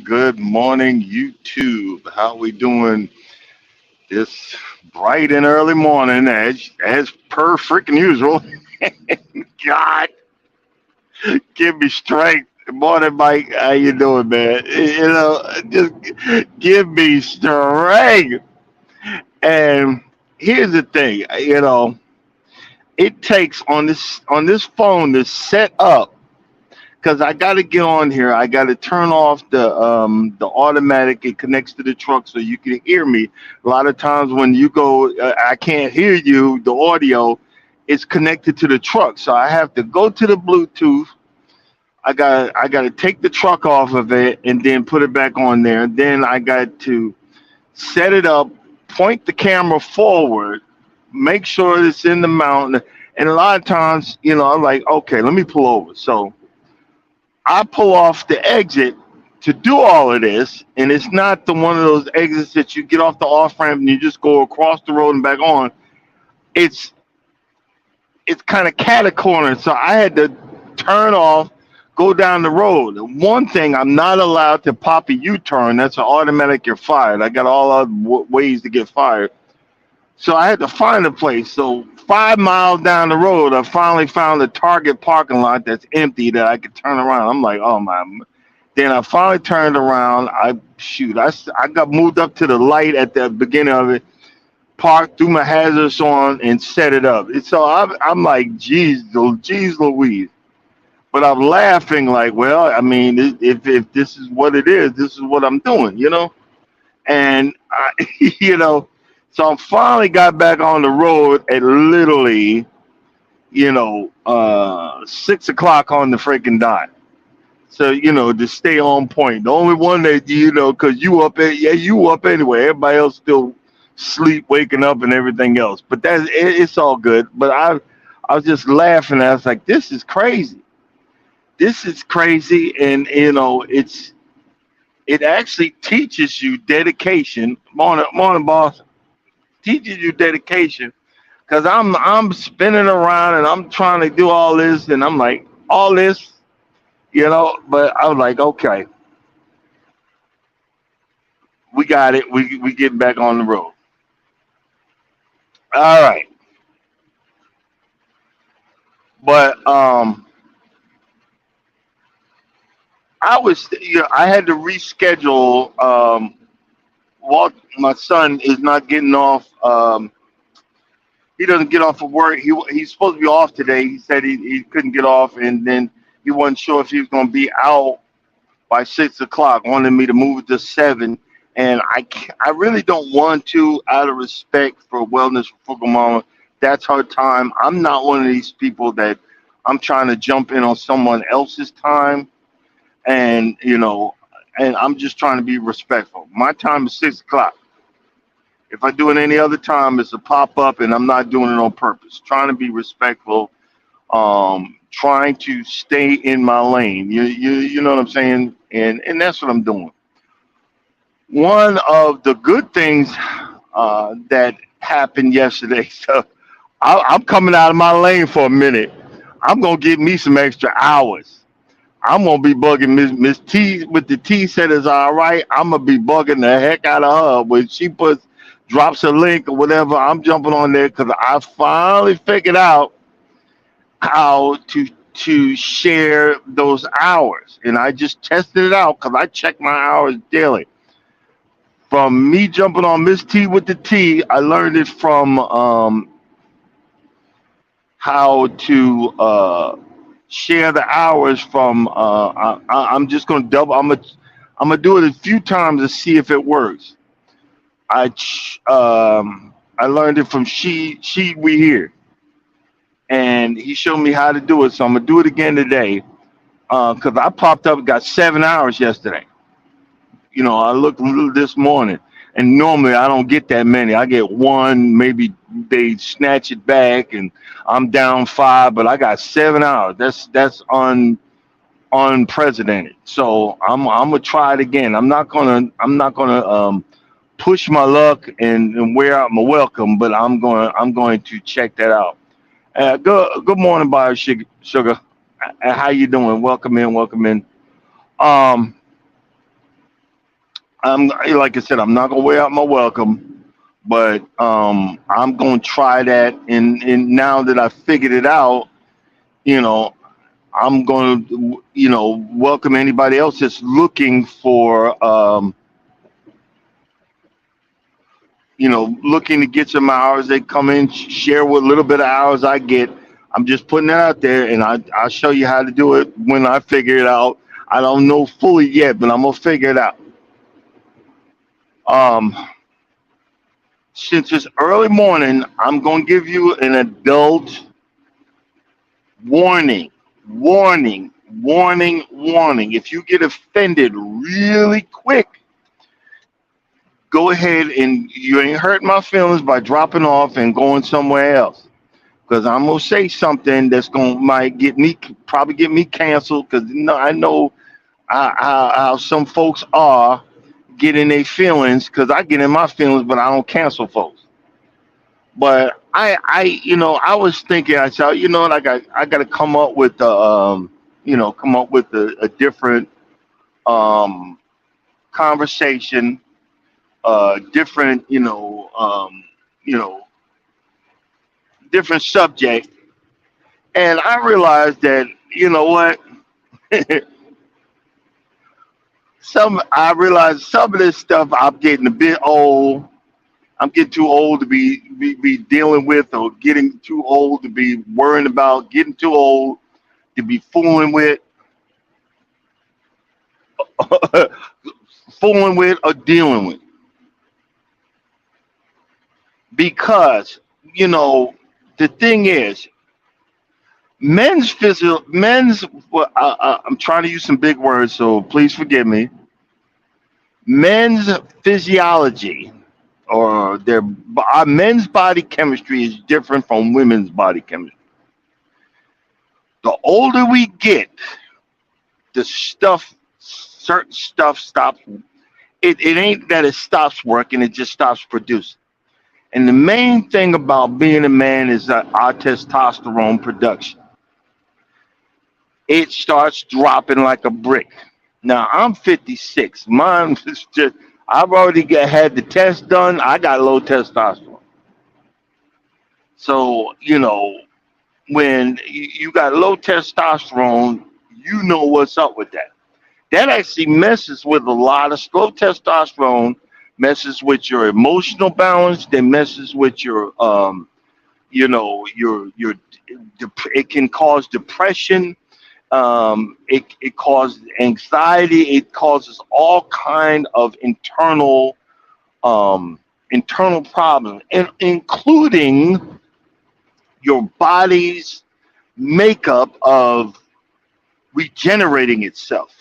Good morning, YouTube. How we doing this bright and early morning as per freaking usual? God, give me strength. Morning, Mike. How you doing, man? Just give me strength. And here's the thing, it takes on this phone to set up because I got to get on here. I got to turn off the automatic. It connects to the truck so you can hear me. A lot of times when you go, I can't hear you. The audio is connected to the truck, so I have to go to the Bluetooth. I got to take the truck off of it and then put it back on there. Then I got to set it up, point the camera forward, make sure it's in the mount. And a lot of times, I'm like, okay, let me pull over. So I pull off the exit to do all of this, and it's not the one of those exits that you get off the off ramp and you just go across the road and back on. It's it's kind of cat corner, so I had to turn off, go down the road. One thing, I'm not allowed to pop a U-turn. That's an automatic. You're fired. I got all other ways to get fired. So I had to find a place. So 5 miles down the road, I finally found a Target parking lot that's empty that I could turn around. I'm like, oh my. Then I finally turned around. I got moved up to the light at the beginning of it, parked, threw my hazards on, and set it up. So I'm like, geez Louise. But I'm laughing like, well, I mean, if this is what it is, this is what I'm doing. And you know, so I finally got back on the road at literally, 6 o'clock on the freaking dot. So to stay on point. The only one that because you up anyway. Everybody else still sleep, waking up, and everything else. But it's all good. But I was just laughing. I was like, this is crazy. This is crazy, and it actually teaches you dedication. Morning, boss. Teaches you dedication because I'm spinning around and I'm trying to do all this, and I'm like all this, But I was like, okay, we got it. We get back on the road. All right, but I had to reschedule. Walt, my son is not getting off. He doesn't get off of work. He's supposed to be off today. He said he couldn't get off, and then he wasn't sure if he was going to be out by 6 o'clock. Wanted me to move it to 7, and I really don't want to, out of respect for Wellness for Mama. That's her time. I'm not one of these people that I'm trying to jump in on someone else's time, and and I'm just trying to be respectful. My time is 6 o'clock. If I do it any other time, it's a pop up, and I'm not doing it on purpose. Trying to be respectful, trying to stay in my lane. You know what I'm saying, and that's what I'm doing. One of the good things that happened yesterday. So I'm coming out of my lane for a minute. I'm gonna get me some extra hours. I'm gonna be bugging Miss T with the T said is all right. I'm gonna be bugging the heck out of her when she drops a link or whatever. I'm jumping on there because I finally figured out how to share those hours, and I just tested it out because I check my hours daily. From me jumping on Miss T with the T, I learned it from how to share the hours from. I'm just gonna double. I'm gonna do it a few times to see if it works. I learned it from she we here, and he showed me how to do it. So I'm gonna do it again today because I popped up and got 7 hours yesterday. I looked this morning, and normally I don't get that many. I get one, maybe they snatch it back, and I'm down five, but I got 7 hours. That's unprecedented. So I'm gonna try it again. I'm not gonna push my luck and wear out my welcome, but I'm going to check that out. Good morning, Bio Sugar. How you doing? Welcome in, welcome in. Um, I'm like I said, I'm not gonna wear out my welcome, but I'm gonna try that. And now that I figured it out, you know, I'm gonna welcome anybody else that's looking for looking to get some hours. They come in, share what little bit of hours I get. I'm just putting that out there, and I'll show you how to do it when I figure it out. I don't know fully yet, but I'm gonna figure it out. Um, since it's early morning, I'm gonna give you an adult warning, warning, warning, warning. If you get offended really quick, go ahead and you ain't hurt my feelings by dropping off and going somewhere else. Because I'm gonna say something that's gonna might get me probably get me canceled. Because I know how some folks are getting their feelings. Because I get in my feelings, but I don't cancel folks. But I was thinking, I said, like I got to come up with a different um, conversation, different, you know, different subject. And I realized that, you know what, I realized some of this stuff I'm getting a bit old. I'm getting too old to be dealing with, or getting too old to be worrying about, getting too old to be fooling with, fooling with or dealing with. Because, you know, the thing is, well, I'm trying to use some big words, so please forgive me. Men's physiology or our men's body chemistry is different from women's body chemistry. The older we get, the certain stuff stops. It ain't that it stops working, it just stops producing. And the main thing about being a man is that our testosterone production. It starts dropping like a brick. Now I'm 56. Mine is just I've already had the test done. I got low testosterone. So, when you got low testosterone, you know what's up with that. That actually messes with a lot of low testosterone, messes with your emotional balance, that messes with your your it can cause depression. It causes anxiety. It causes all kind of internal problems, and including your body's makeup of regenerating itself.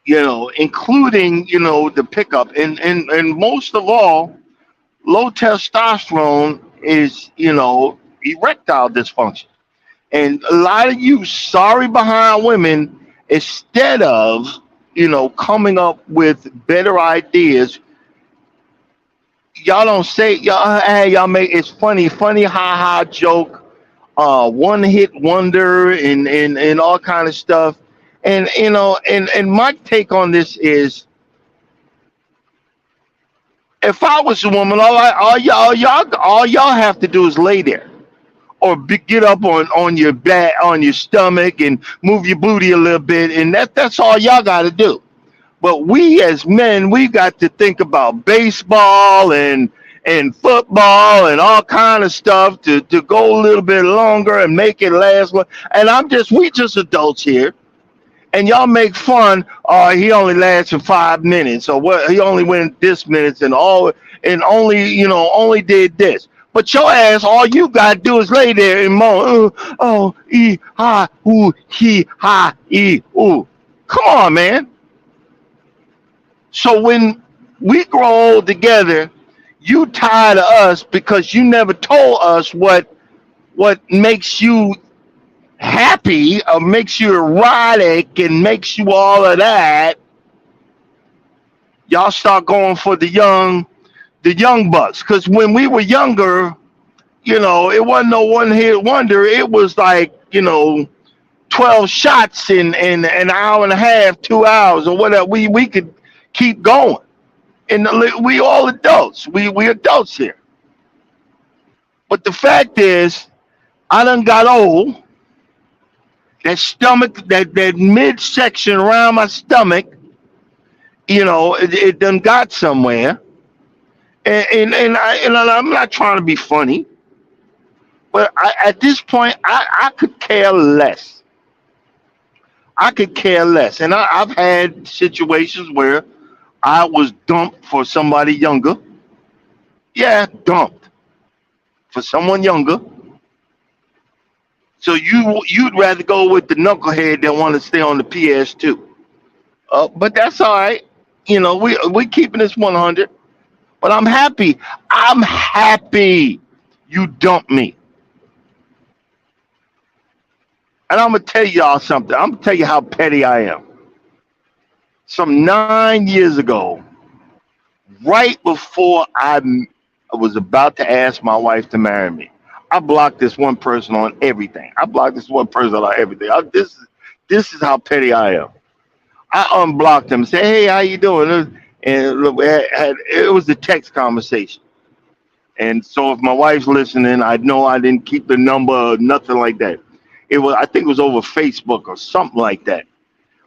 Including the pickup, and most of all, low testosterone is erectile dysfunction. And a lot of you sorry behind women instead of coming up with better ideas. Y'all don't say y'all. Hey, y'all make it's funny, ha ha joke, one hit wonder, and all kind of stuff. And and my take on this is, if I was a woman, all y'all have to do is lay there, or get up on your back, on your stomach, and move your booty a little bit, and that's all y'all got to do. But we as men, we got to think about baseball and football and all kind of stuff to go a little bit longer and make it last. And we just adults here, and y'all make fun. He only lasted 5 minutes, or what? He only went this minutes, and only only did this. But your ass, all you gotta do is lay there and moan. E ha ooh he ha e ooh. Come on, man. So when we grow old together, you tired of us because you never told us what makes you happy, or makes you erotic, and makes you all of that. Y'all start going for the young bucks. Because when we were younger, it wasn't no one hit wonder. It was like 12 shots in an hour and a half, 2 hours, or whatever. We could keep going. And we all adults. We adults here. But the fact is, I done got old. That stomach, that midsection around my stomach, it done got somewhere. And I'm not trying to be funny, but at this point, I could care less. I could care less. And I've had situations where I was dumped for somebody younger. Yeah, dumped for someone younger. So you'd rather go with the knucklehead than want to stay on the PS2. But that's all right. We keeping this 100. But I'm happy. I'm happy you dumped me. And I'm gonna tell y'all something. I'm gonna tell you how petty I am. Some 9 years ago, right before I was about to ask my wife to marry me, I blocked this one person on everything. I blocked this one person on everything. This is how petty I am. I unblocked them. Say, hey, how you doing? And look, it was a text conversation. And so if my wife's listening, I know I didn't keep the number or nothing like that. I think it was over Facebook or something like that.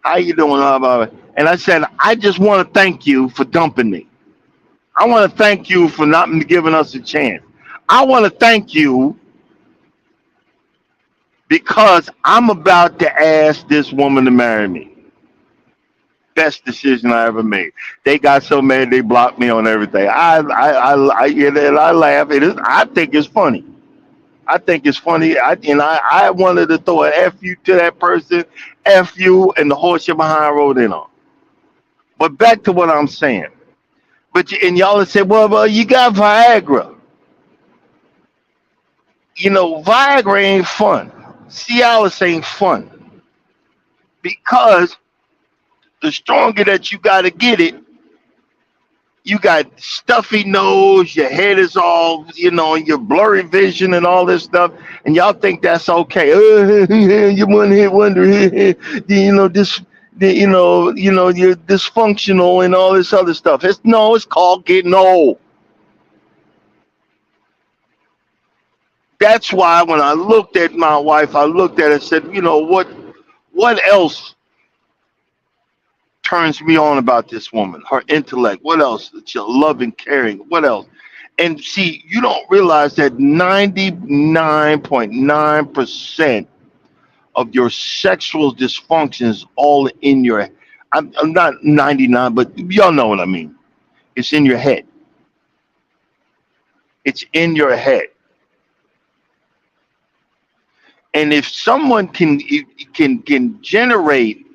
How you doing? And I said, I just want to thank you for dumping me. I want to thank you for not giving us a chance. I want to thank you because I'm about to ask this woman to marry me. Best decision I ever made. They got so mad they blocked me on everything. And I laugh. I think it's funny. I think it's funny. I wanted to throw an F you to that person, F you, and the horse you behind rode in on. But back to what I'm saying. And y'all have said, well, you got Viagra. Viagra ain't fun. Cialis ain't fun because the stronger that you got to get it, you got stuffy nose, your head is all, your blurry vision and all this stuff, and y'all think that's okay. You one hit wonder, this, you're dysfunctional and all this other stuff. It's called getting old. That's why when I looked at my wife, I looked at her and said, what else turns me on about this woman? Her intellect. What else? She's loving, caring. What else? And see, you don't realize that 99.9% of your sexual dysfunction is all in your. I'm not 99, but y'all know what I mean. It's in your head. It's in your head. And if someone can generate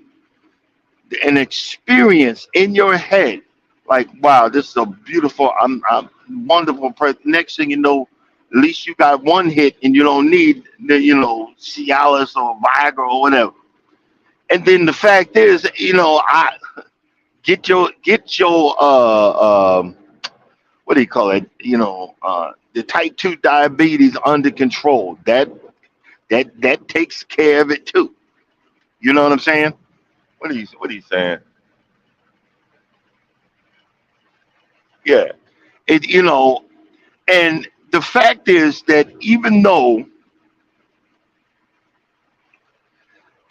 an experience in your head, like, wow, this is a beautiful, I'm wonderful person. Next thing you know, at least you got one hit, and you don't need the Cialis or Viagra or whatever. And then the fact is, I get your what do you call it? The type 2 diabetes under control. That takes care of it too. You know what I'm saying? What are you saying? Yeah. It and the fact is that even though,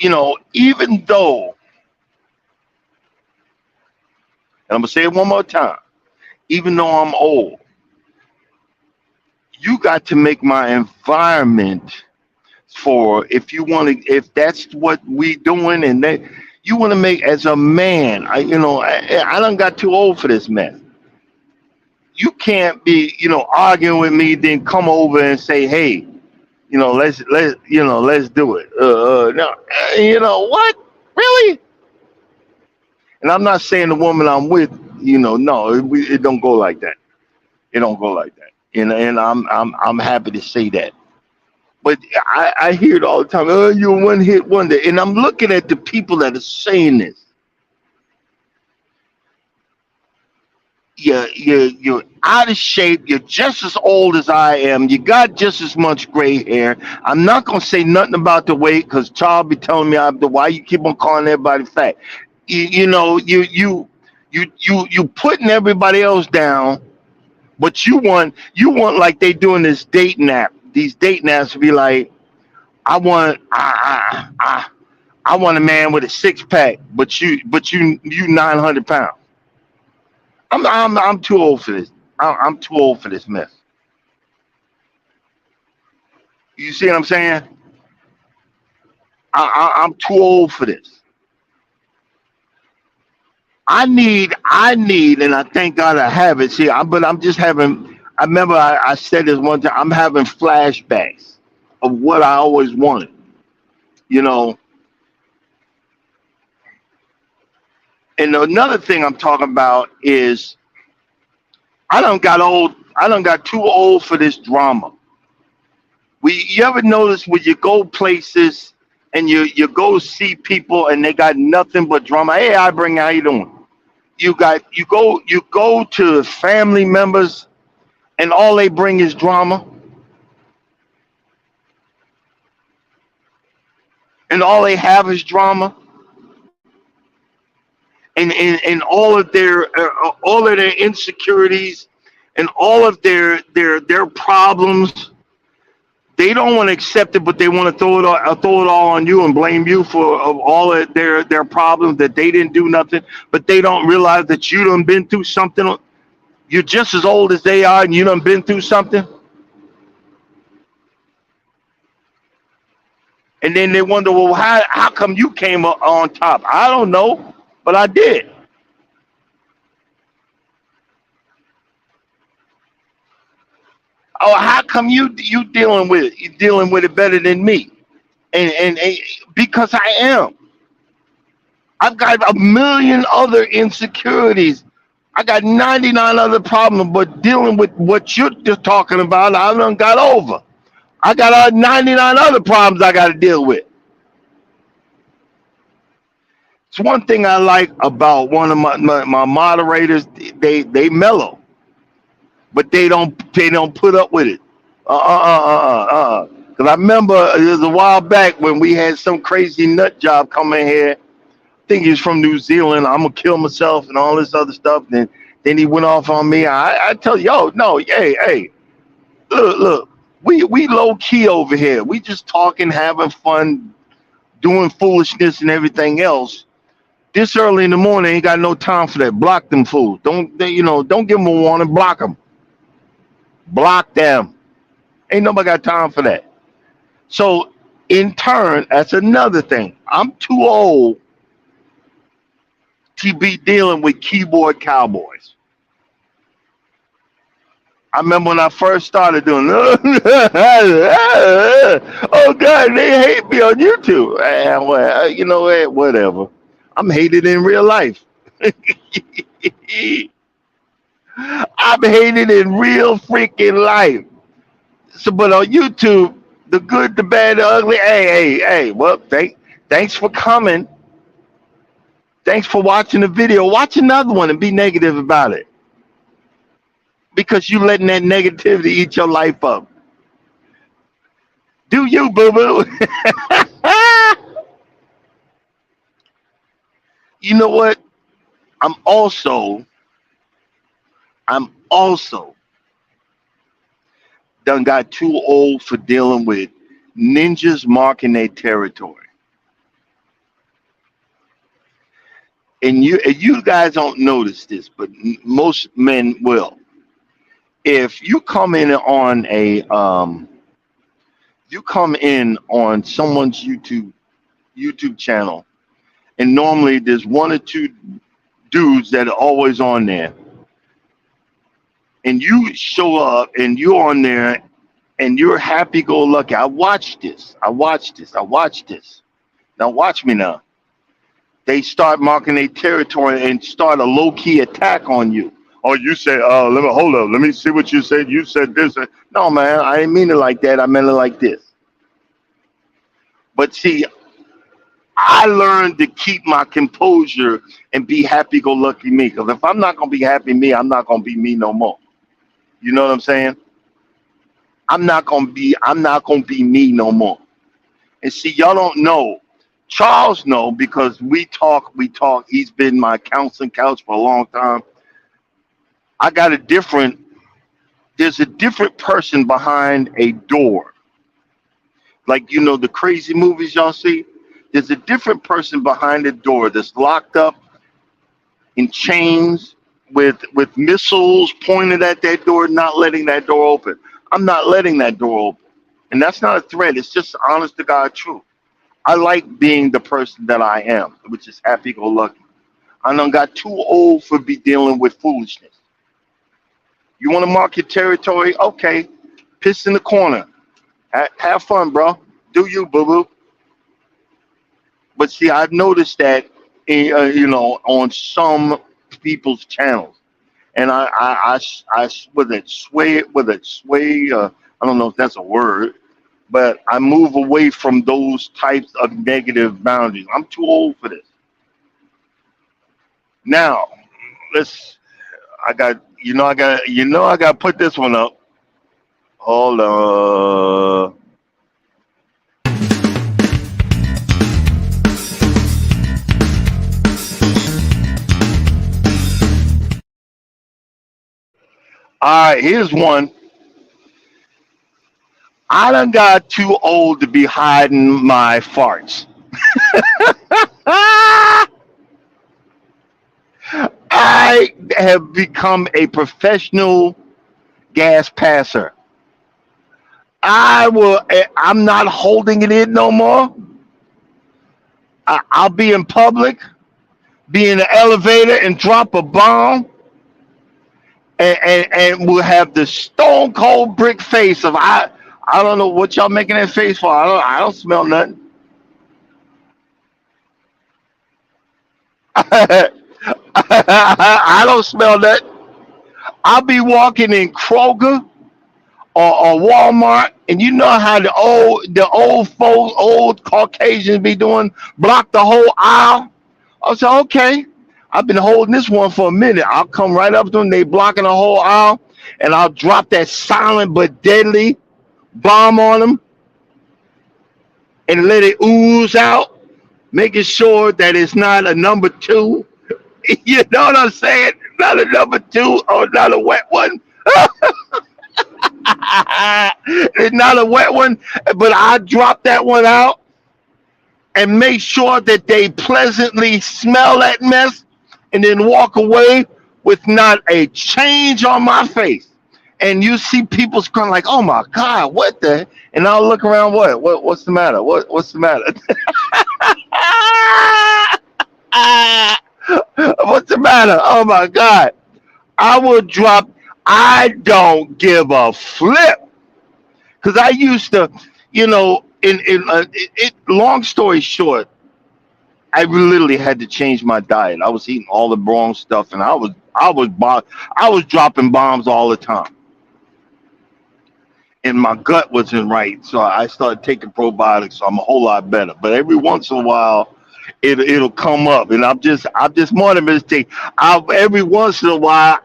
and I'm gonna say it one more time, even though I'm old, you got to make my environment for, if that's what we doing, and that you want to make as a man. I done got too old for this mess. You can't be arguing with me, then come over and say, hey, let's do it. No, what, really? And I'm not saying the woman I'm with, no, it don't go like that. It don't go like that. And I'm happy to say that. But I hear it all the time. Oh, you're a one hit wonder. And I'm looking at the people that are saying this. You're out of shape. You're just as old as I am. You got just as much gray hair. I'm not gonna say nothing about the weight because Charles be telling me why you keep on calling everybody fat. You putting everybody else down, but you want like they doing this dating app. These dating apps to be like, I want a man with a 6 pack, but you 900 pounds. I'm too old for this. I'm too old for this mess. You see what I'm saying? I'm too old for this. I need, and I thank God I have it. See, but I'm just having. I remember I said this one time. I'm having flashbacks of what I always wanted. You know. And another thing I'm talking about is I done got old. I done got too old for this drama. You ever notice when you go places and you go see people and they got nothing but drama? Hey, I bring, how you doing? You go to family members and all they bring is drama, and all they have is drama, and all of their insecurities and all of their problems. They don't want to accept it, but they want to throw it all on you and blame you for of all of their problems, that they didn't do nothing. But they don't realize that you done been through something. You're just as old as they are, and you done been through something. And then they wonder, well, how come you came on top? I don't know, but I did. Oh, how come you dealing with it? You dealing with it better than me? And because I am. I've got a million other insecurities. I got 99 other problems, but dealing with what you're just talking about, I done got over. I got 99 other problems I got to deal with. It's one thing I like about one of my moderators. They mellow, but they don't put up with it. Because I remember it was a while back when we had some crazy nut job come in here. I think he's from New Zealand. I'm gonna kill myself and all this other stuff. Then he went off on me. I tell you, yo, no, hey, look, we low key over here. We just talking, having fun, doing foolishness and everything else. This early in the morning, ain't got no time for that. Block them fools. Don't give them a warning. Block them. Block them. Ain't nobody got time for that. So, in turn, that's another thing. I'm too old to be dealing with keyboard cowboys. I remember when I first started doing, oh God, they hate me on YouTube. Well, you know what? Whatever. I'm hated in real life. I'm hated in real freaking life. So, but on YouTube, the good, the bad, the ugly. Hey. Well, thanks for coming. Thanks for watching the video. Watch another one and be negative about it because you letting that negativity eat your life up. Do you, boo boo? You know what? I'm also, I'm also done got too old for dealing with ninjas marking their territory. And you guys don't notice this, but most men will. If you come in on someone's YouTube channel, and normally there's one or two dudes that are always on there, and you show up and you're on there and you're happy go lucky. I watched this. I watched this. I watched this. Now watch me now. They start marking their territory and start a low key attack on you. Oh, you said, let me hold up. Let me see what you said. You said this. No, man, I didn't mean it like that. I meant it like this. But see, I learned to keep my composure and be happy go lucky me. Because if I'm not gonna be happy me, I'm not gonna be me no more. You know what I'm saying? I'm not gonna be me no more. And see, y'all don't know. Charles know because we talk. He's been my counseling couch for a long time. I got a different there's a different person behind a door. Like the crazy movies y'all see? There's a different person behind the door that's locked up in chains with missiles pointed at that door, not letting that door open. I'm not letting that door open. And that's not a threat. It's just honest to God truth. I like being the person that I am, which is happy go lucky. I done got too old for be dealing with foolishness. You want to mark your territory? Okay. Piss in the corner. Have fun, bro. Do you, boo boo? But see, I've noticed that, on some people's channels, and with it sway. I don't know if that's a word, but I move away from those types of negative boundaries. I'm too old for this. Now, let's. I got to put this one up. Hold on. All right, here's one. I done got too old to be hiding my farts. I have become a professional gas passer. I'm not holding it in no more. I'll be in public, be in the elevator and drop a bomb, and we'll have the stone cold brick face of I don't know what y'all making that face for. I don't smell nothing. I don't smell that. I'll be walking in Kroger or Walmart, and you know how the old folks, old Caucasians be doing, block the whole aisle. I said, okay, I've been holding this one for a minute. I'll come right up to them, they blocking the whole aisle, and I'll drop that silent but deadly bomb on them and let it ooze out, making sure that it's not a number two. You know what I'm saying? Not a number two or not a wet one. It's not a wet one, but I drop that one out and make sure that they pleasantly smell that mess and then walk away with not a change on my face. And you see people screaming like, "Oh my God, what the?" And I'll look around. What's the matter? What's the matter? What's the matter? Oh my God! I will drop. I don't give a flip because I used to, Long story short, I literally had to change my diet. I was eating all the wrong stuff, and I was dropping bombs all the time, and my gut wasn't right. So I started taking probiotics. So I'm a whole lot better. But every once in a while, it'll come up, and I'm just more than mistake. Every once in a while,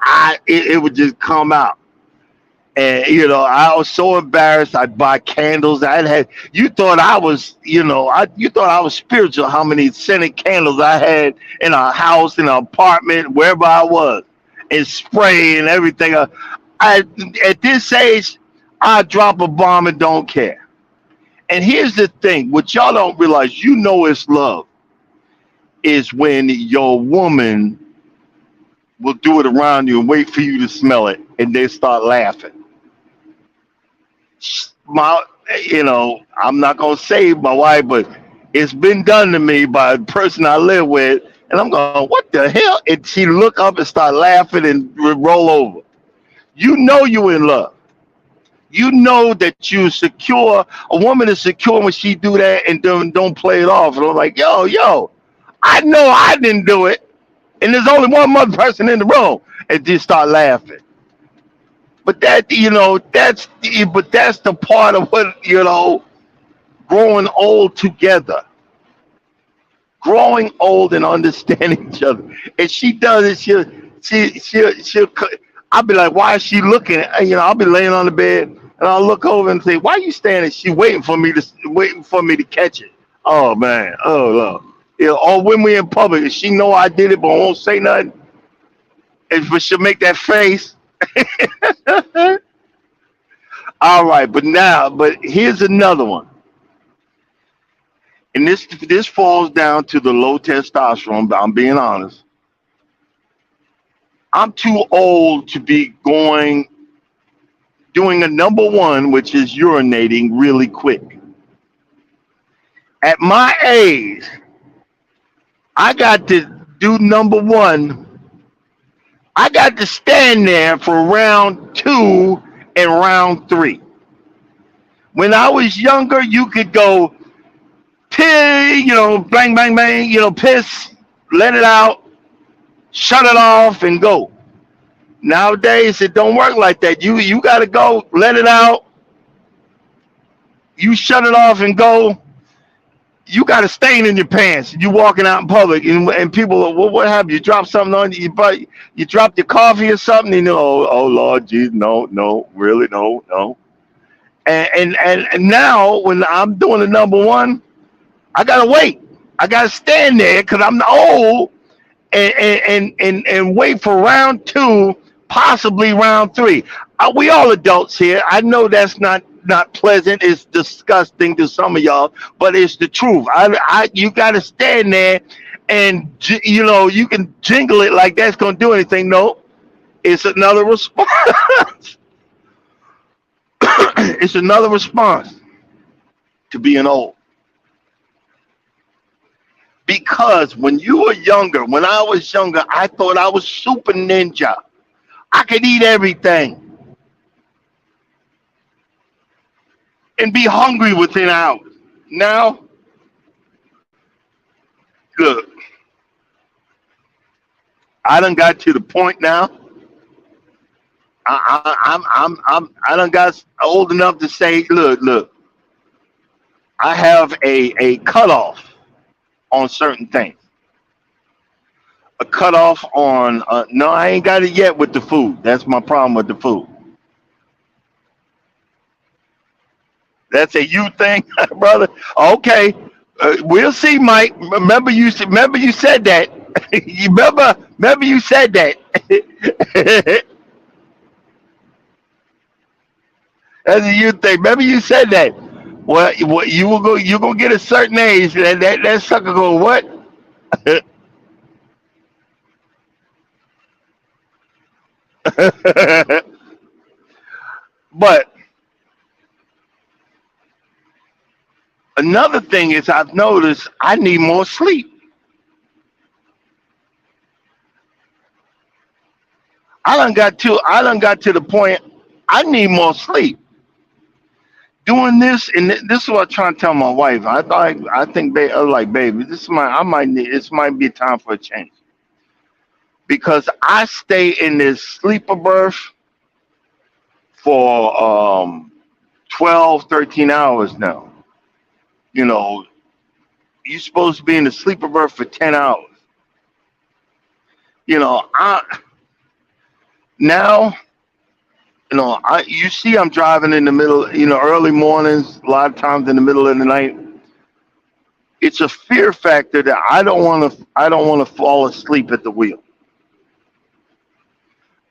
it would just come out. And I was so embarrassed. I'd buy candles. You thought I was, you thought I was spiritual. How many scented candles I had in a house, in an apartment, wherever I was, and spray and everything. I At this age, I drop a bomb and don't care. And here's the thing: what y'all don't realize, it's love, is when your woman will do it around you and wait for you to smell it, and they start laughing. My I'm not gonna say my wife, but it's been done to me by a person I live with, and I'm going, what the hell? And she look up and start laughing and roll over. You in love. You know that you secure. A woman is secure when she do that and don't play it off. And I'm like, yo, I know I didn't do it, and there's only one other person in the room, and just start laughing. But that's the part of what growing old together, growing old and understanding each other. And she does it. She'll. I'll be like, why is she looking? I'll be laying on the bed and I'll look over and say, why are you standing? She waiting for me to catch it. Oh man. Oh Lord. Or when we in public, and she know I did it, but won't say nothing. But she'll make that face. All right, but here's another one, and this falls down to the low testosterone. But I'm being honest. I'm too old to be doing a number one, which is urinating really quick. At my age, I got to do number one. I got to stand there for round two and round three. When I was younger, you could go piss, bang, bang, bang, piss, let it out, shut it off, and go. Nowadays, it don't work like that. You got to go, let it out, you shut it off and go. You got a stain in your pants. You walking out in public, and people, well, what happened? You dropped something on you? You dropped your coffee or something? Oh Lord, geez, no, really, no. And now when I'm doing the number one, I gotta wait. I gotta stand there because I'm old, and wait for round two, possibly round three. We all adults here. I know that's not pleasant. It's disgusting to some of y'all, but it's the truth. You gotta stand there, and you can jingle it like that's gonna do anything. No, it's another response. It's another response to being old. Because when you were younger, when I was younger, I thought I was super ninja. I could eat everything and be hungry within hours. Now, look, I done got to the point now. I done got old enough to say, look, I have a cutoff on certain things. A cutoff on no, I ain't got it yet with the food. That's my problem with the food. That's a you thing, brother. Okay, we'll see, Mike. Remember you said that. You remember you said that. That's a you thing. Remember you said that. Well, you will go. You gonna get a certain age, and that sucker go what? But another thing is I've noticed I need more sleep. I done got to the point I need more sleep. Doing this, and this is what I'm trying to tell my wife. I was like, baby, I might need, this might be time for a change because I stay in this sleeper berth for 12, 13 hours now. You know, you're supposed to be in the sleeper berth for 10 hours. You know, I now, you see I'm driving in the middle, early mornings, a lot of times in the middle of the night. It's a fear factor that I don't want to fall asleep at the wheel.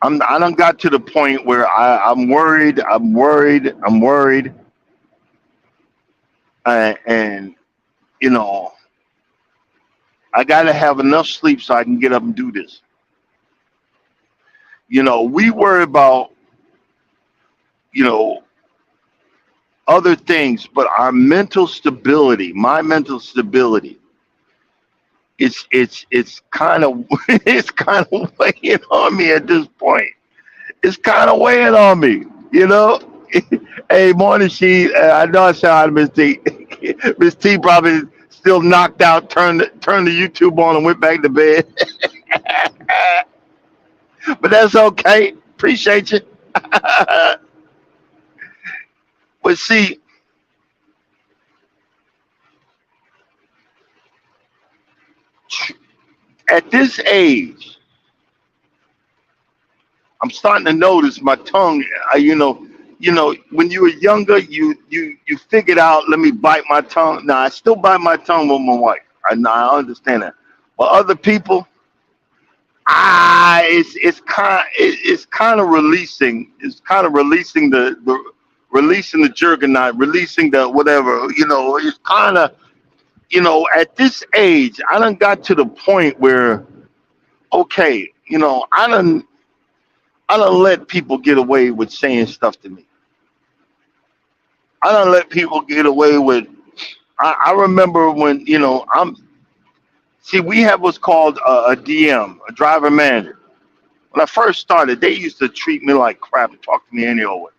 I done got to the point where I'm worried, I'm worried, and you know, I gotta have enough sleep so I can get up and do this. We worry about, you know, other things, but our mental stability, my mental stability, it's kind of it's kind of weighing on me at this point. It's kind of weighing on me, you know. Hey, morning, she. I know I said hi to Miss T. Miss T probably still knocked out. Turned the YouTube on and went back to bed. But that's okay. Appreciate you. But see, at this age, I'm starting to notice my tongue. When you were younger, you figured out. Let me bite my tongue. Now I still bite my tongue with my wife. I understand that. But other people, it's kind of releasing. It's kind of releasing the releasing the juggernaut, releasing the whatever. It's kind of at this age, I done got to the point where okay, I don't let people get away with saying stuff to me. I don't let people get away with. I remember when I'm. See, we have what's called a DM, a driver manager. When I first started, they used to treat me like crap and talk to me any old way.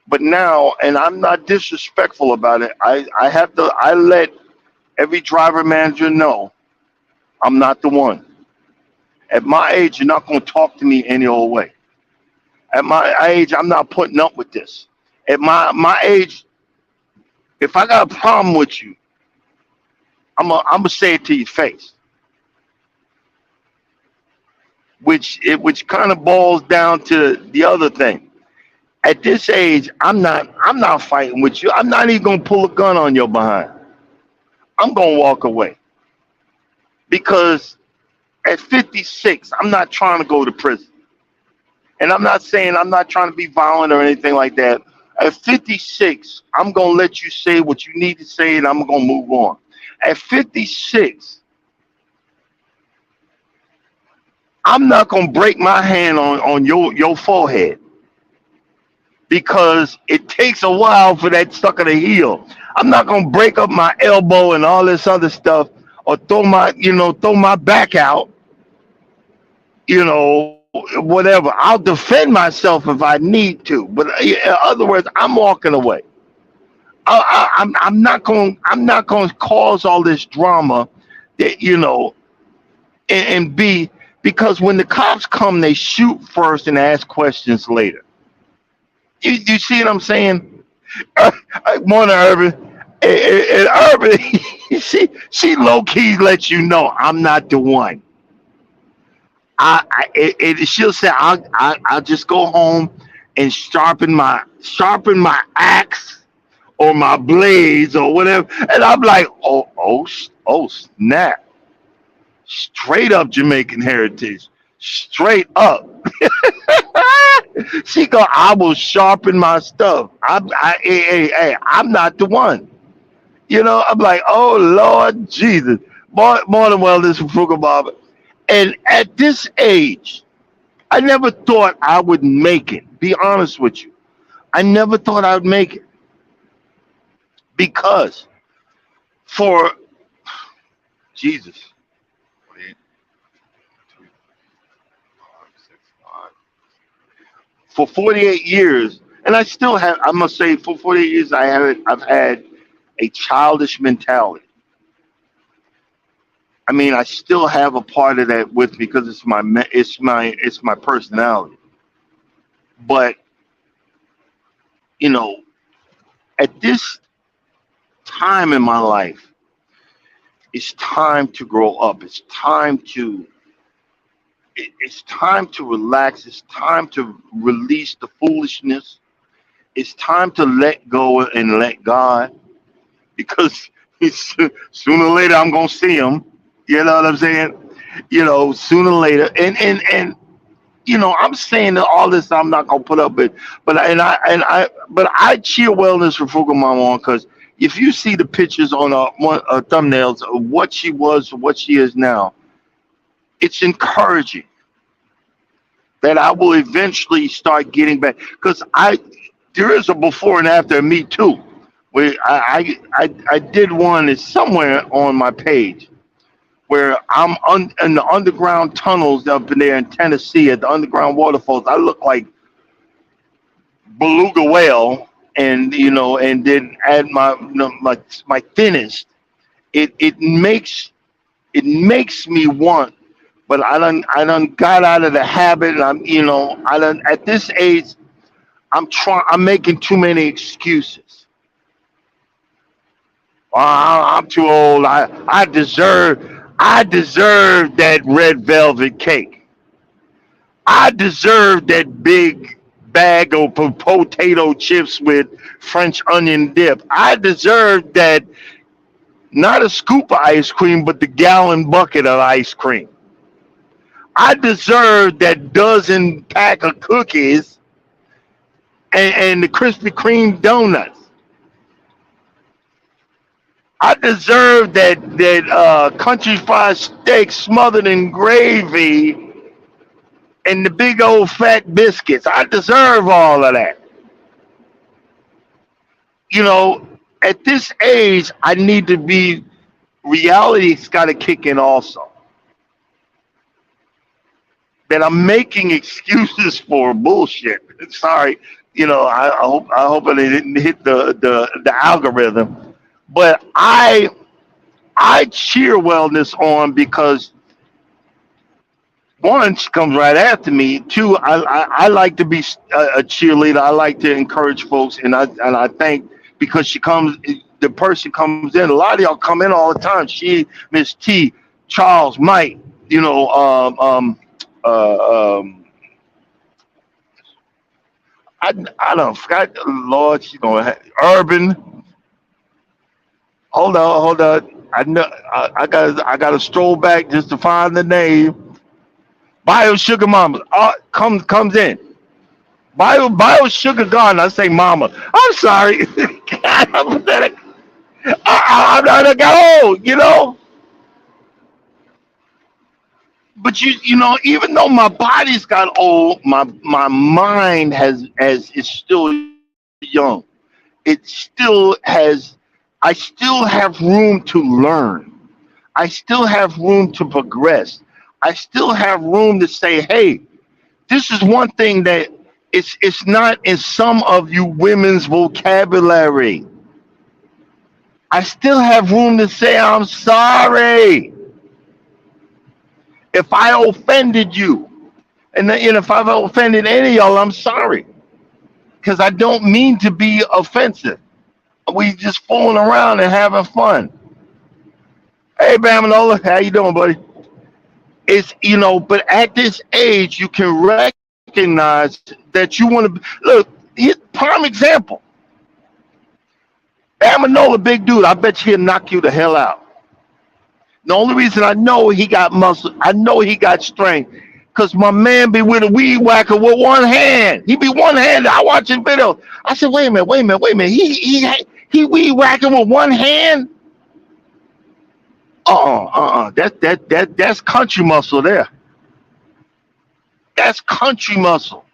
But now, and I'm not disrespectful about it. I have to. I let every driver manager know I'm not the one. At my age, you're not going to talk to me any old way. At my age, I'm not putting up with this. At my age, if I got a problem with you, I'm gonna say it to your face, which kind of boils down to the other thing. At this age, I'm not fighting with you. I'm not even gonna pull a gun on your behind. I'm gonna walk away because at 56, I'm not trying to go to prison. And I'm not saying I'm not trying to be violent or anything like that. At 56, I'm going to let you say what you need to say and I'm going to move on. At 56, I'm not going to break my hand on your forehead because it takes a while for that sucker to heal. I'm not going to break up my elbow and all this other stuff or throw my back out, whatever. I'll defend myself if I need to. But in other words, I'm walking away. I'm not going to cause all this drama that and be because when the cops come, they shoot first and ask questions later. You see what I'm saying? Morning, Urban. And Urban, she low key lets you know I'm not the one. She'll say I'll just go home and sharpen my axe or my blades or whatever, and I'm like, oh snap, straight up Jamaican heritage, straight up. She go, I will sharpen my stuff. Hey, I'm not the one. I'm like, oh Lord Jesus, more than well this from Frugal Barber. And at this age, I never thought I would make it. Be honest with you. I never thought I would make it because for Jesus, for 48 years, and I still have, I must say, for 48 years, I've had a childish mentality. I mean, I still have a part of that with me because it's my personality. But you know, at this time in my life. It's time to grow up. It's time to relax. It's time to release the foolishness. It's time to let go and let God, because it's, sooner or later I'm gonna see him. You know what I'm saying? Sooner or later, and I'm saying that all this I'm not gonna put up with, but I cheer wellness for Fuka Mama on, because if you see the pictures on thumbnails of what she was, what she is now, it's encouraging that I will eventually start getting back, because there is a before and after of me too. Where I did one, it's somewhere on my page, where I'm in the underground tunnels up in there in Tennessee at the underground waterfalls. I look like beluga whale, and then add my thinnest. It makes me want, but I done got out of the habit, and I done at this age I'm making too many excuses. I'm too old. I deserve that red velvet cake. I deserve that big bag of potato chips with French onion dip. I deserve that, not a scoop of ice cream, but the gallon bucket of ice cream. I deserve that dozen pack of cookies and the Krispy Kreme donuts. I deserve that country fried steak smothered in gravy and the big old fat biscuits. I deserve all of that. You know, at this age, I need to be. Reality's got to kick in also. That I'm making excuses for bullshit. Sorry, I hope I didn't hit the algorithm, but I cheer wellness on because one, she comes right after me. Two, I like to be a cheerleader. I like to encourage folks, and I think because the person comes in. A lot of y'all come in all the time. She, Miss T, Charles, Mike. I I don't forgot. Lord, she's gonna Urban. Hold on. I got to stroll back just to find the name. Bio Sugar Mama comes in. Bio Sugar Garden. I say Mama. I'm sorry. God, I'm pathetic. I'm not a go. But even though my body's got old, my mind has is still young. It still has. I still have room to learn. I still have room to progress. I still have room to say, hey, this is one thing that it's not in some of you women's vocabulary. I still have room to say I'm sorry if I offended you. And if I've offended any of y'all, I'm sorry. Because I don't mean to be offensive. We just fooling around and having fun. Hey, Bamanola, how you doing, buddy? But at this age, you can recognize that you want to look. Prime example, Bamanola, big dude. I bet you he'll knock you the hell out. The only reason I know he got muscle, I know he got strength, because my man be with a weed whacker with one hand. He be one handed. I watch his video. I said, wait a minute. He weed whacking with one hand? That's country muscle there. That's country muscle.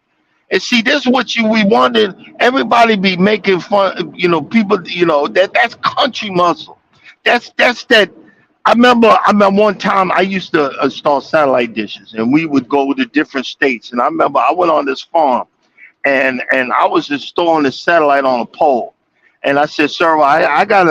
And see, this is what we wanted. Everybody be making fun. People. That's country muscle. That's that. I remember one time I used to install satellite dishes, and we would go to different states. And I remember I went on this farm, and I was installing the satellite on a pole. And I said, sir, well, I got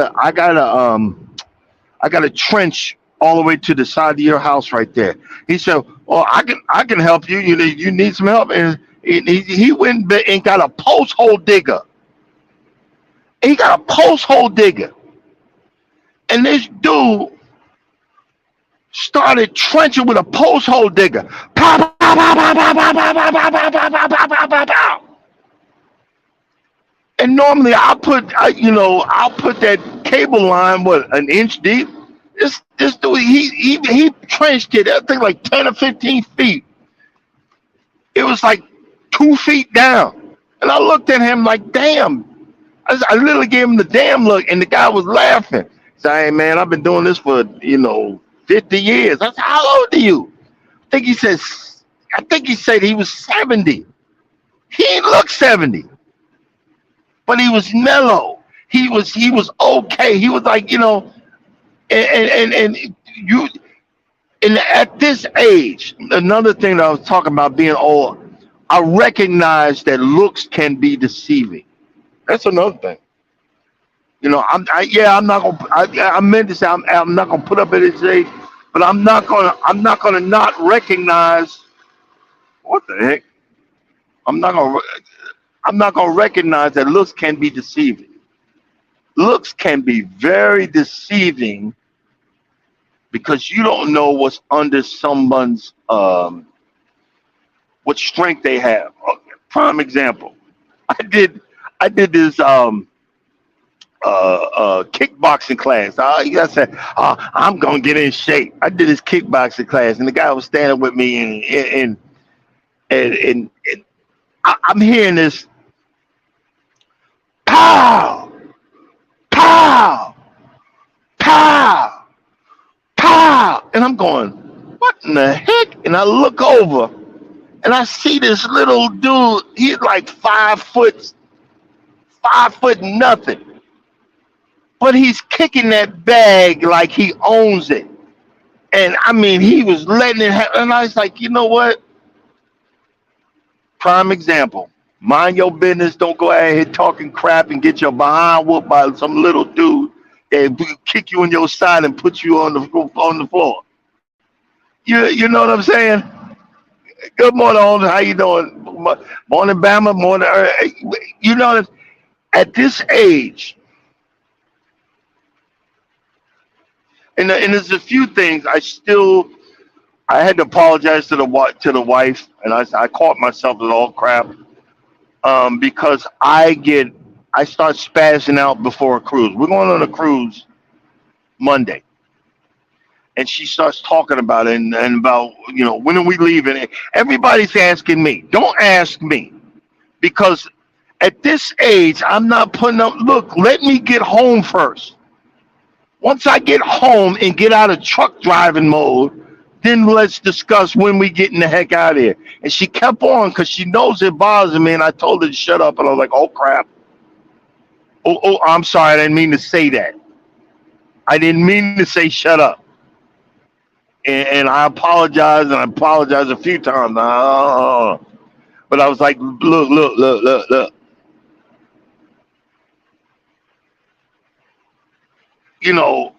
a trench all the way to the side of your house right there. He said, "Oh, I can help you. You need some help." And he went and got a post hole digger. He got a post hole digger. and this dude started trenching with a post hole digger. Pow, pow, pow, pow, pow, pow, pow, pow, pow, pow, pow, pow, pow, pow, pow, pow, pow. And normally I'll put that cable line an inch deep. This dude he trenched it. I think like 10 or 15 feet. It was like 2 feet down, and I looked at him like, damn. I literally gave him the damn look, and the guy was laughing. Saying, "Hey man, I've been doing this for 50 years." I said, "How old are you?" I think he said he was 70. He ain't look 70, but he was mellow. He was okay. He was like, and you and at this age, another thing that I was talking about being old, I recognize that looks can be deceiving. That's another thing. I'm not gonna. I meant to say I'm not gonna put up at his age, but I'm not gonna not recognize what the heck. I'm not gonna. I'm not gonna recognize that looks can be deceiving. Looks can be very deceiving because you don't know what's under someone's what strength they have. Prime example. I did I did this kickboxing class. I said, I'm gonna get in shape. I did this kickboxing class, and the guy was standing with me, and I'm hearing this pow, pow, pow, pow, and I'm going, what in the heck? And I look over, and I see this little dude. He's like 5 foot, 5 foot nothing, but he's kicking that bag like he owns it. And I mean, he was letting it happen. And I was like, you know what? Prime example. Mind your business. Don't go out here talking crap and get your behind whooped by some little dude that kick you in your side and put you on the floor. You know what I'm saying? Good morning, Holmes. How you doing? Morning, Bama. Morning. You know, at this age, and there's a few things I had to apologize to the wife, and I caught myself with all crap because I start spazzing out before a cruise. We're going on a cruise Monday, and she starts talking about it and about when are we leaving? Everybody's asking me. Don't ask me because at this age I'm not putting up. Look, let me get home first. Once I get home and get out of truck driving mode, then let's discuss when we getting the heck out of here. And she kept on because she knows it bothers me, and I told her to shut up. And I was like, oh crap. Oh, I'm sorry. I didn't mean to say that. I didn't mean to say shut up. And I apologize, and I apologize a few times. But I was like, look. You know,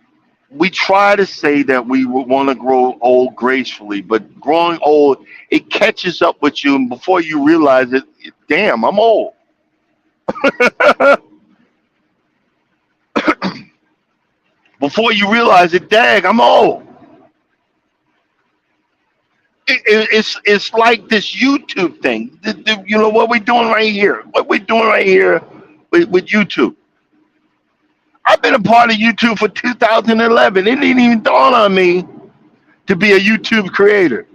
we try to say that we want to grow old gracefully, but growing old, it catches up with you, and before you realize it, damn, I'm old. Before you realize it, dang, I'm old. It's like this YouTube thing. You know what we're doing right here? What we're doing right here with YouTube. I've been a part of YouTube for 2011. It didn't even dawn on me to be a YouTube creator.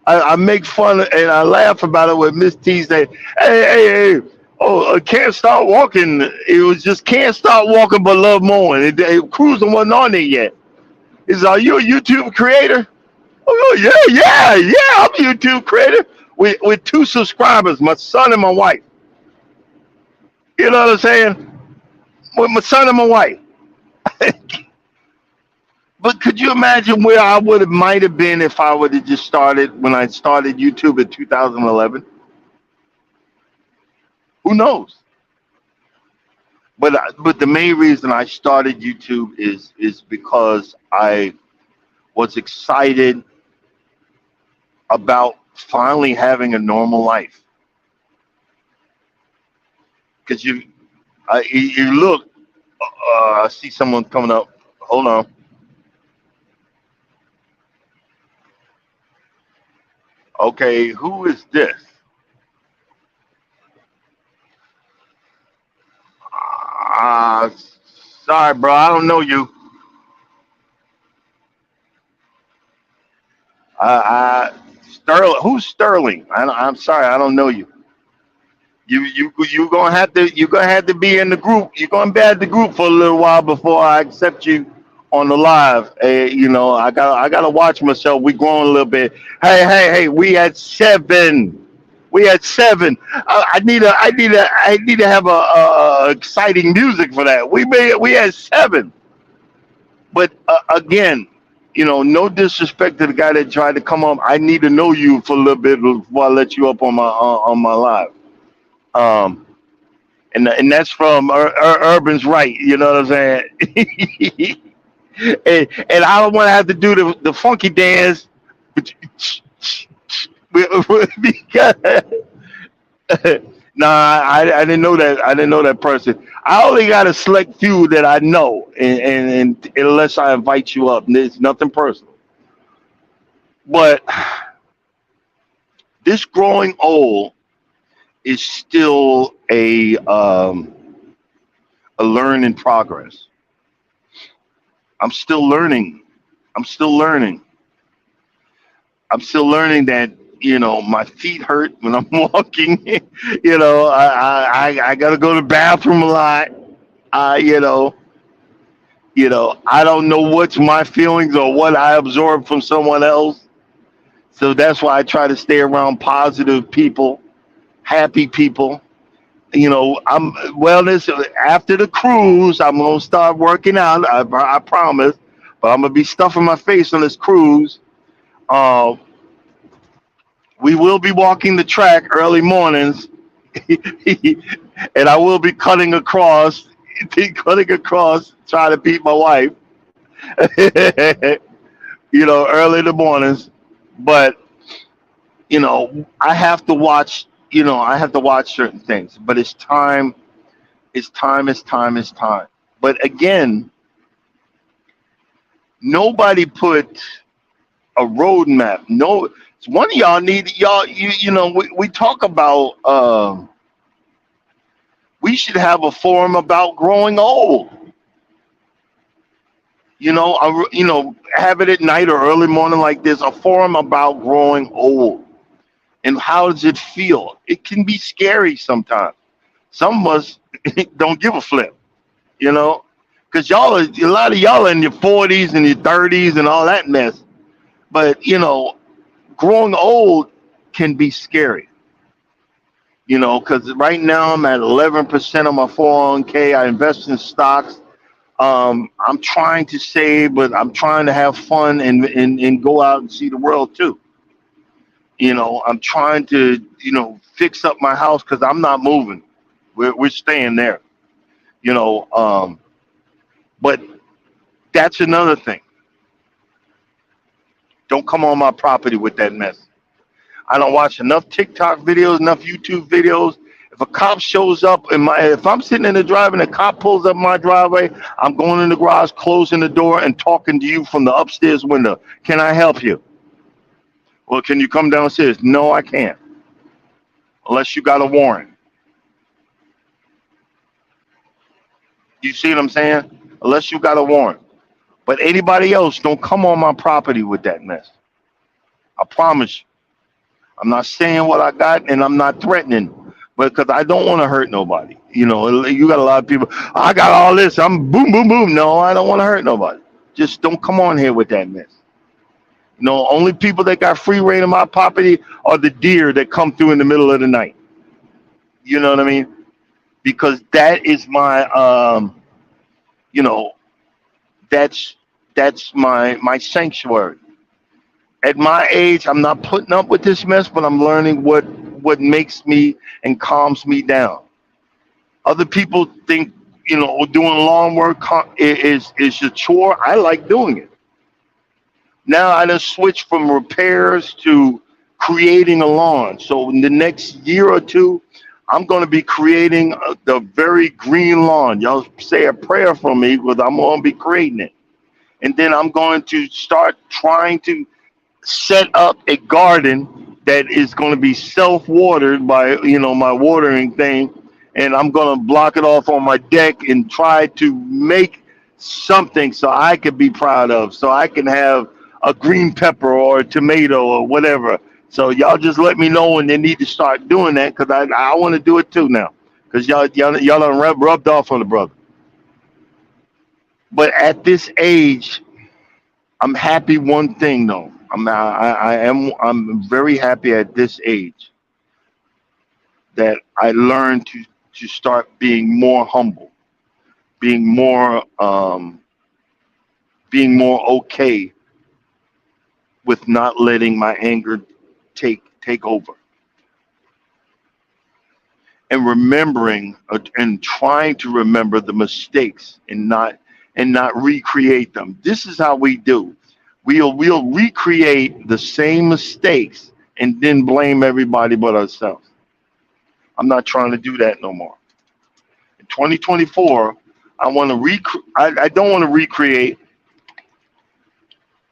I make fun and I laugh about it with Miss T say, hey, oh, can't start walking. It was just can't start walking but love mowing. Cruising wasn't on there yet. Is are you a YouTube creator? Oh yeah, I'm a YouTube creator with 2 subscribers, my son and my wife. You know what I'm saying? With my son and my wife. But could you imagine where I might have been if I would have just started when I started YouTube in 2011? Who knows? But the main reason I started YouTube is because I was excited about finally having a normal life. Because you look, I see someone coming up. Hold on. Okay, who is this? Uh, Sorry, bro. I don't know you. Sterling. Who's Sterling? I'm sorry. I don't know you. You gonna have to be in the group. You're gonna be at the group for a little while before I accept you on the live. I gotta watch myself. We growing a little bit. Hey. We had seven. I need to have a exciting music for that. We had seven. But again, no disrespect to the guy that tried to come up. I need to know you for a little bit before I let you up on my live. Um, and that's from Urban's right. You know what I'm saying? And I don't want to have to do the funky dance because nah, I didn't know that. I didn't know that person. I only got a select few that I know, and unless I invite you up, it's nothing personal. But this growing old is still a learn in progress. I'm still learning. I'm still learning. I'm still learning that my feet hurt when I'm walking. I gotta go to the bathroom a lot. I I don't know what's my feelings or what I absorb from someone else. So that's why I try to stay around positive people, happy people. I'm wellness after the cruise. I'm gonna start working out. I promise, but I'm gonna be stuffing my face on this cruise. Uh, we will be walking the track early mornings, and I will be cutting across, trying to beat my wife. Early in the mornings. But I have to watch. I have to watch certain things. But it's time. It's time. It's time. It's time. But again, nobody put a roadmap. No, one of y'all need y'all. We talk about. We should have a forum about growing old. Have it at night or early morning like this. A forum about growing old and how does it feel. It can be scary sometimes. Some of us don't give a flip. You know, because a lot of y'all are in your 40s and your 30s and all that mess. But growing old can be scary. Because right now I'm at 11% of my 401k. I invest in stocks. I'm trying to save, but I'm trying to have fun and go out and see the world too. I'm trying to fix up my house because I'm not moving. We're staying there. You know, um, but that's another thing. Don't come on my property with that mess. I don't watch enough TikTok videos, enough YouTube videos. If a cop shows up if I'm sitting in the driveway and a cop pulls up my driveway, I'm going in the garage, closing the door, and talking to you from the upstairs window. Can I help you? Well, can you come downstairs? No, I can't, unless you got a warrant. You see what I'm saying? Unless you got a warrant. But anybody else, don't come on my property with that mess. I promise you. I'm not saying what I got, and I'm not threatening, but because I don't want to hurt nobody. You got a lot of people. I got all this. I'm boom, boom, boom. No, I don't want to hurt nobody. Just don't come on here with that mess. Only people that got free reign of my property are the deer that come through in the middle of the night. You know what I mean? Because that is my, you know, that's my sanctuary. At my age, I'm not putting up with this mess, but I'm learning what makes me and calms me down. Other people think doing lawn work is a chore. I like doing it. Now I just switched from repairs to creating a lawn. So in the next year or two, I'm going to be creating the very green lawn. Y'all say a prayer for me because I'm going to be creating it. And then I'm going to start trying to set up a garden that is going to be self-watered by my watering thing, and I'm going to block it off on my deck and try to make something so I can be proud of, so I can have a green pepper or a tomato or whatever. So y'all just let me know when they need to start doing that, because I want to do it too now, because y'all done rubbed off on the brother. But at this age, I'm happy one thing though. I'm very happy at this age that I learned to start being more humble, being more okay with not letting my anger take over, and remembering and trying to remember the mistakes and not recreate them. This is how we do. We'll recreate the same mistakes and then blame everybody but ourselves. I'm not trying to do that no more. In 2024, I don't want to recreate,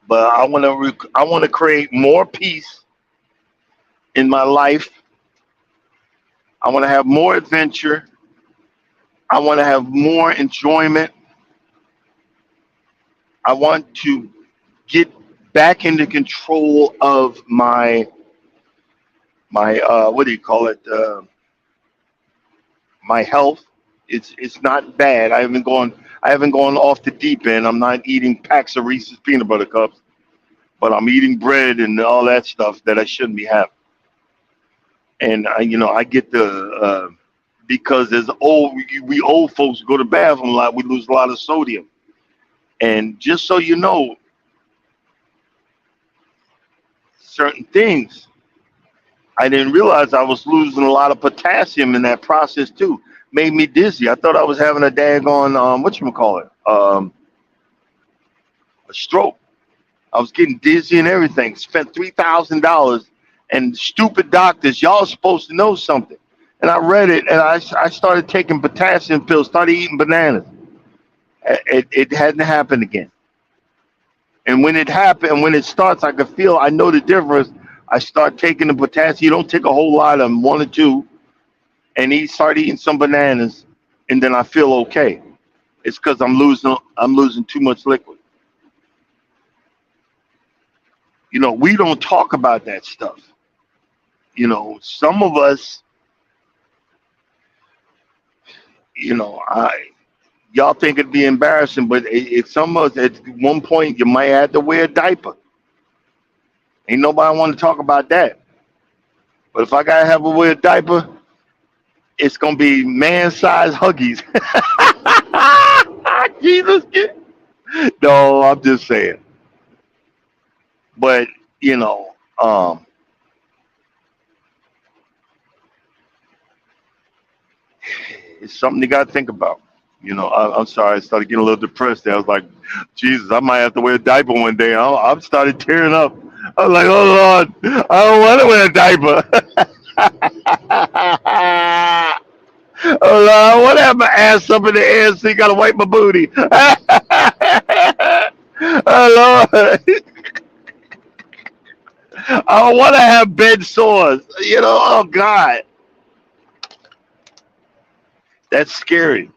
but I want to create more peace in my life. I want to have more adventure. I want to have more enjoyment. I want to get back into control of my what do you call it? My health. It's not bad. I haven't gone off the deep end. I'm not eating packs of Reese's peanut butter cups, but I'm eating bread and all that stuff that I shouldn't be having. And I get the because as we old folks go to the bathroom a lot, we lose a lot of sodium. And just so you know, certain things, I didn't realize I was losing a lot of potassium in that process too. Made me dizzy. I thought I was having a daggone what you call it, a stroke. I was getting dizzy and everything. Spent $3,000, and stupid doctors. Y'all are supposed to know something. And I read it, and I started taking potassium pills. Started eating bananas. It hadn't happened again. And when it happened, when it starts, I can feel. I know the difference. I start taking the potassium. You don't take a whole lot of them, one or two, and start eating some bananas, and then I feel okay. It's because I'm losing too much liquid. We don't talk about that stuff. Some of us, I y'all think it'd be embarrassing, but it's some of us at one point you might have to wear a diaper. Ain't nobody want to talk about that. But if I gotta have to wear a diaper, it's gonna be man-sized huggies. Jesus, no, I'm just saying. But it's something you gotta think about. I'm sorry, I started getting a little depressed there. I was like, Jesus, I might have to wear a diaper one day. I started tearing up. I was like, oh Lord, I don't want to wear a diaper. Oh Lord, I want to have my ass up in the air, so you gotta wipe my booty. Oh Lord, I don't want to have bed sores. Oh God, that's scary.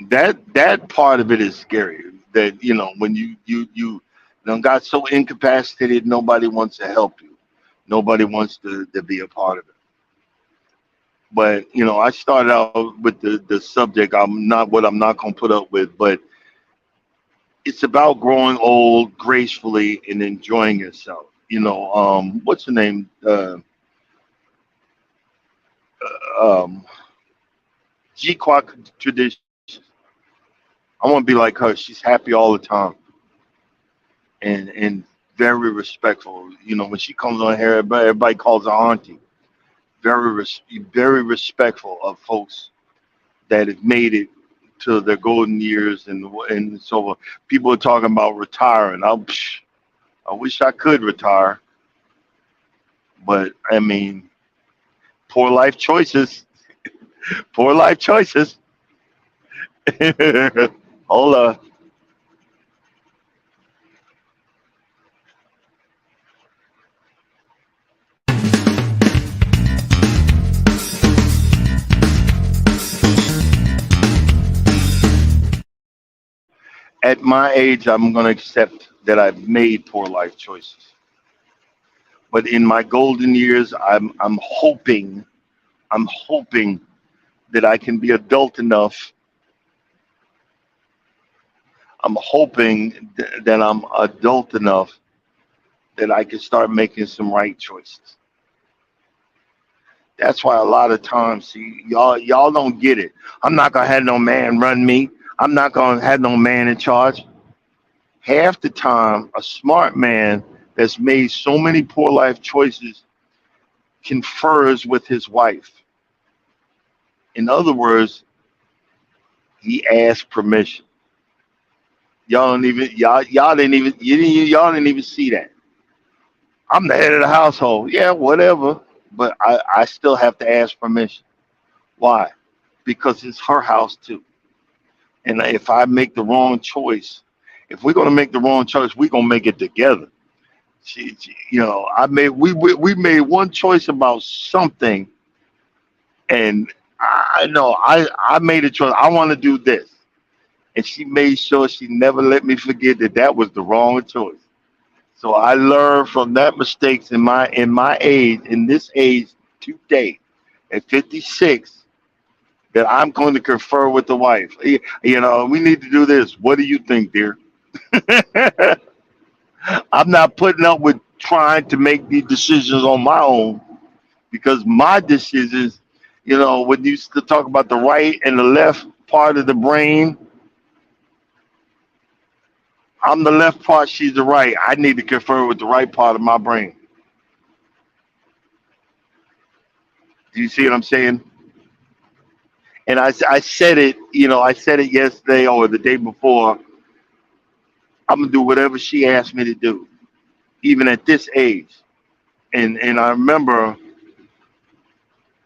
That part of it is scary. That when you got so incapacitated, nobody wants to help you. Nobody wants to be a part of it. But I started out with the subject. I'm not gonna put up with, but it's about growing old gracefully and enjoying yourself. What's her name? Um, G-Quack tradition. I want to be like her. She's happy all the time, and very respectful. When she comes on here, everybody calls her auntie. Very respectful of folks that have made it to their golden years, and so on. People are talking about retiring. I wish I could retire, but I mean, poor life choices. Poor life choices. Hold on. At my age, I'm going to accept that I've made poor life choices. But in my golden years, I'm hoping that I can be adult enough. I'm hoping that I'm adult enough that I can start making some right choices. That's why a lot of times, see, y'all don't get it. I'm not gonna have no man run me. I'm not gonna have no man in charge. Half the time, a smart man that's made so many poor life choices confers with his wife. In other words, he asks permission. Y'all didn't even y'all didn't even see that. I'm the head of the household. Yeah, whatever. But I still have to ask permission. Why? Because it's her house too. And if I make the wrong choice, if we're gonna make the wrong choice, we're gonna make it together. I made we made one choice about something, and I know I made a choice. I want to do this, and she made sure she never let me forget that that was the wrong choice. So I learned from that mistakes in this age today, at 56, that I'm going to confer with the wife. We need to do this. What do you think, dear? I'm not putting up with trying to make these decisions on my own because my decisions, when you used to talk about the right and the left part of the brain, I'm the left part, she's the right. I need to confer with the right part of my brain. Do you see what I'm saying? And I said it, I said it yesterday or the day before. I'm gonna do whatever she asked me to do, even at this age. And I remember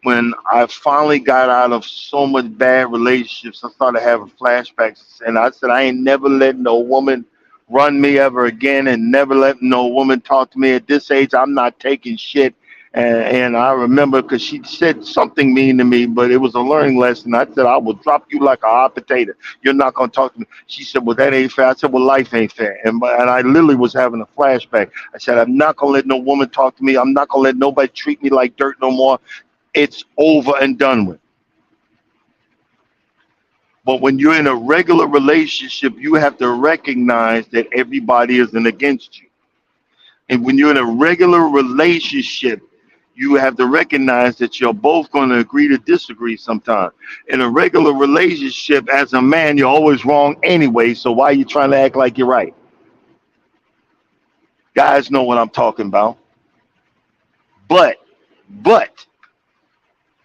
when I finally got out of so much bad relationships, I started having flashbacks, and I said I ain't never letting no woman run me ever again, and never let no woman talk to me. At this age, I'm not taking shit. And I remember because she said something mean to me, but it was a learning lesson. I said I will drop you like a hot potato. You're not gonna talk to me. She said, "Well, that ain't fair." I said, "Well, life ain't fair." And I literally was having a flashback. I said, "I'm not gonna let no woman talk to me. I'm not gonna let nobody treat me like dirt no more. It's over and done with." But when you're in a regular relationship, you have to recognize that everybody isn't against you. And when you're in a regular relationship, you have to recognize that you're both going to agree to disagree sometime. In a regular relationship, as a man, you're always wrong anyway. So why are you trying to act like you're right? Guys know what I'm talking about. But, but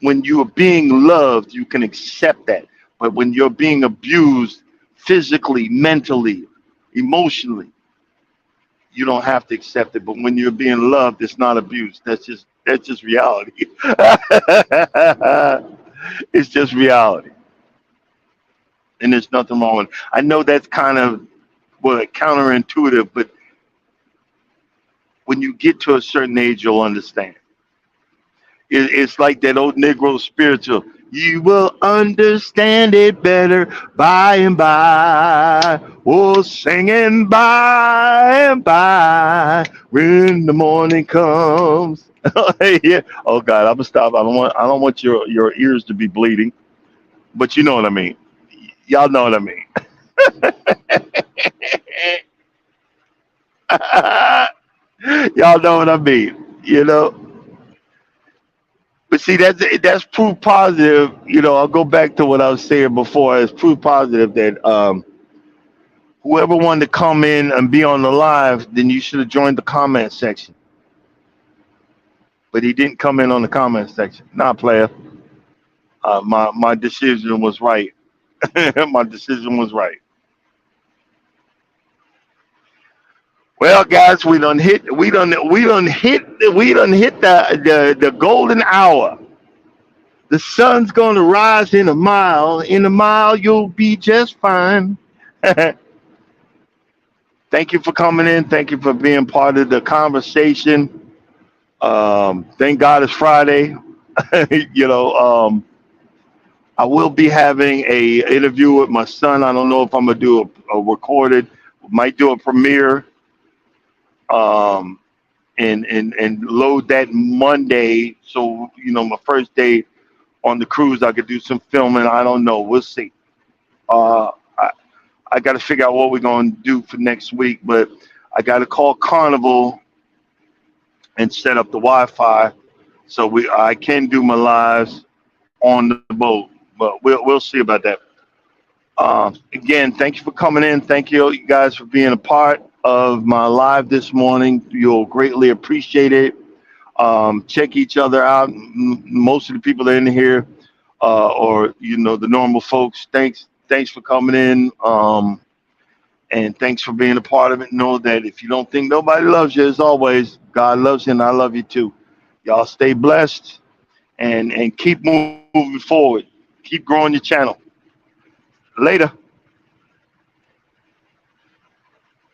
when you're being loved, you can accept that. But when you're being abused physically, mentally, emotionally, you don't have to accept it. But when you're being loved, it's not abuse. That's just reality. It's just reality, and there's nothing wrong with it. I know that's kind of counterintuitive, but when you get to a certain age, you'll understand. It's like that old Negro spiritual. You will understand it better by and by. Oh, singing by and by when the morning comes. Yeah. Oh God, I'm gonna stop. I don't want your ears to be bleeding, but you know what I mean. Y'all know what I mean. Y'all know what I mean. But see, that's proof positive. I'll go back to what I was saying before. It's proof positive that whoever wanted to come in and be on the live, then you should have joined the comment section. But he didn't come in on the comment section. Nah, player. My decision was right. My decision was right. Well, guys, we done hit the golden hour. The sun's gonna rise in a mile. In a mile, you'll be just fine. Thank you for coming in. Thank you for being part of the conversation. Thank God it's Friday. you know, um, I will be having a interview with my son. I don't know if I'm gonna do a recorded, might do a premiere, um, and load that Monday. So my first day on the cruise, I could do some filming. I don't know. We'll see. Uh, I I got to figure out what we're gonna do for next week, but I got to call Carnival and set up the Wi-Fi so I can do my lives on the boat. But we'll see about that. Again, thank you for coming in. Thank you guys for being a part of my live this morning. You'll greatly appreciate it. Check each other out. Most of the people that are in here, or the normal folks. Thanks for coming in. And thanks for being a part of it. Know that if you don't think nobody loves you, as always, God loves you, and I love you too. Y'all stay blessed and keep moving forward. Keep growing your channel. Later.